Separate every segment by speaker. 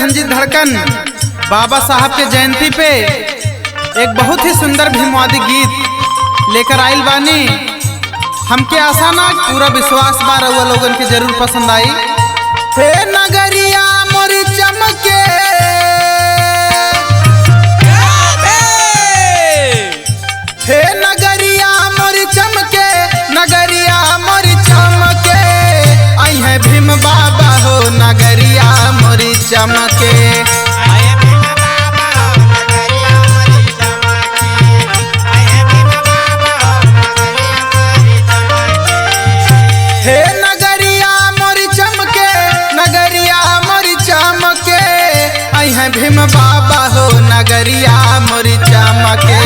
Speaker 1: संजीत धड़कन बाबा साहब के जयंती पे एक बहुत ही सुंदर भीमवादी गीत लेकर आइल बानी। हमके आशा ना पूरा विश्वास बा रउआ लोगन के जरूर पसंद आई। हे नगरिया मोरी चमके, हे नगरिया मोरी चमके, नगरिया मोरी चमके, आई है भीम बाबा हो नगरिया मोरी चमके। हे नगरिया मोरी चमके, नगरिया मोरी चमके, आई है भीम बाबा हो नगरिया मोरी चमके।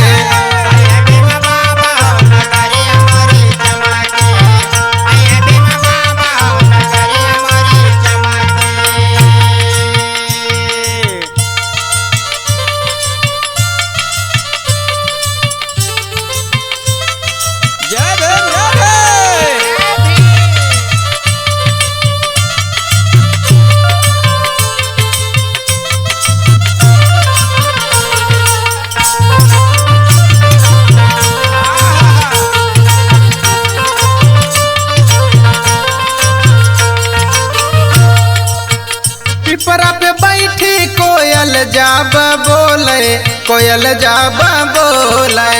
Speaker 1: पिपरा पे बैठी कोयल जाब बोले, कोयल जाब बोले,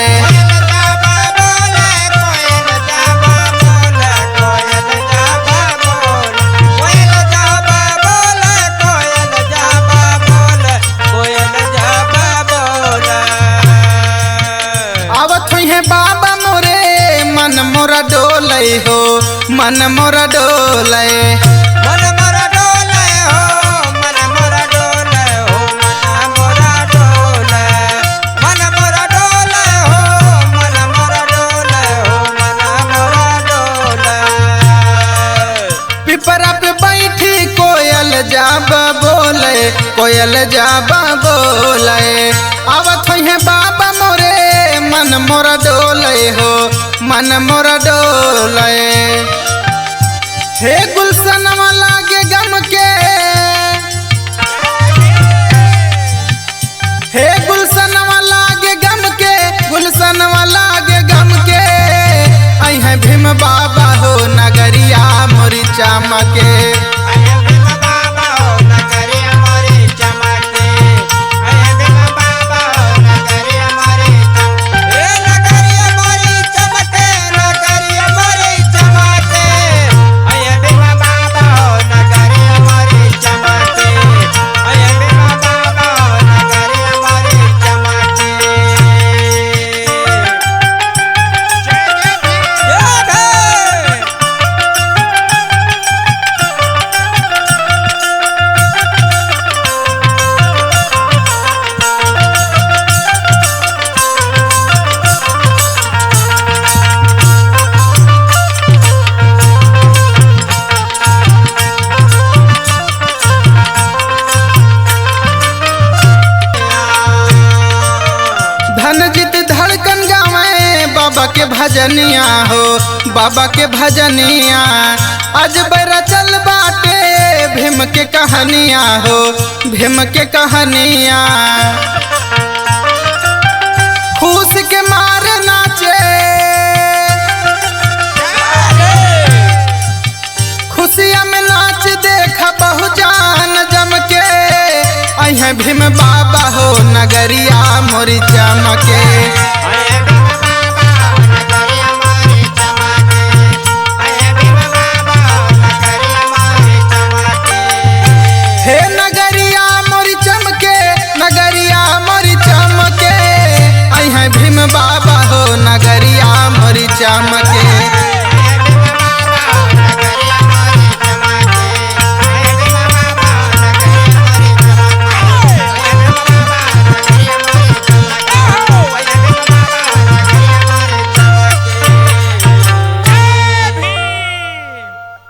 Speaker 1: आवत हुई है बाबा मोरे मन मोरा डोले हो, मन मोरा डोले, पिपरा पे बैठी कोयल जाब बोले, कोयल जाब बोले, आवत है बाबा मोरे मन मोरा डोले हो, मन मोरा डोले। हे गुलशन वाला के गम के, हे गुलशन वाला के गम के, गुलशन वाला के गम के, आई है भीम बाबा हो नगरिया मोरी चमके। धनजीत धड़कन गावे बाबा के भजनिया हो, बाबा के भजनिया, आज बरा चल बाटे भीम के कहानिया हो, भीम के कहानिया, खुश के मार नाचे, खुशिया में नाच देखा बहुजान जम के, आई है भीम बाबा हो नगरिया मोरी चमके।